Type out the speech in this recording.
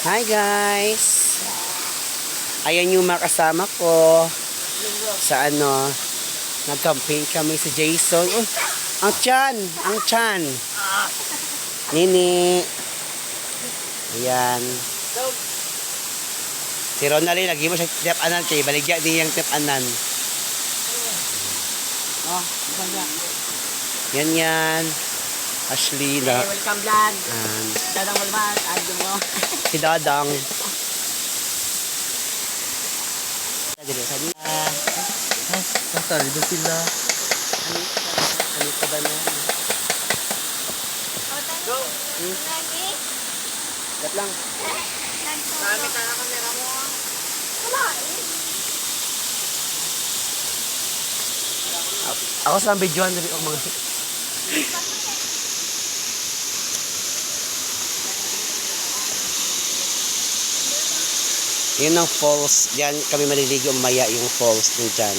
Hi guys! Ayan yung mga kasama ko sa nag-campaign kami sa Jason. Oh, ang tiyan! Nini! Ayan. Si Ronaldin, lagi mo siya tip anan kay baligya din yung tip anan. Oh, yan. Ashley na. Welcome vlog. Dadang Malmas, adyo mo. Si Dadang. Nasali doon sila. Ano ka ba na? Go. Gat lang. Dami ka na kamera mo. Ako sa videoan rin ako mga. Yun ang falls. Diyan kami maliligo umaya yung falls din dyan.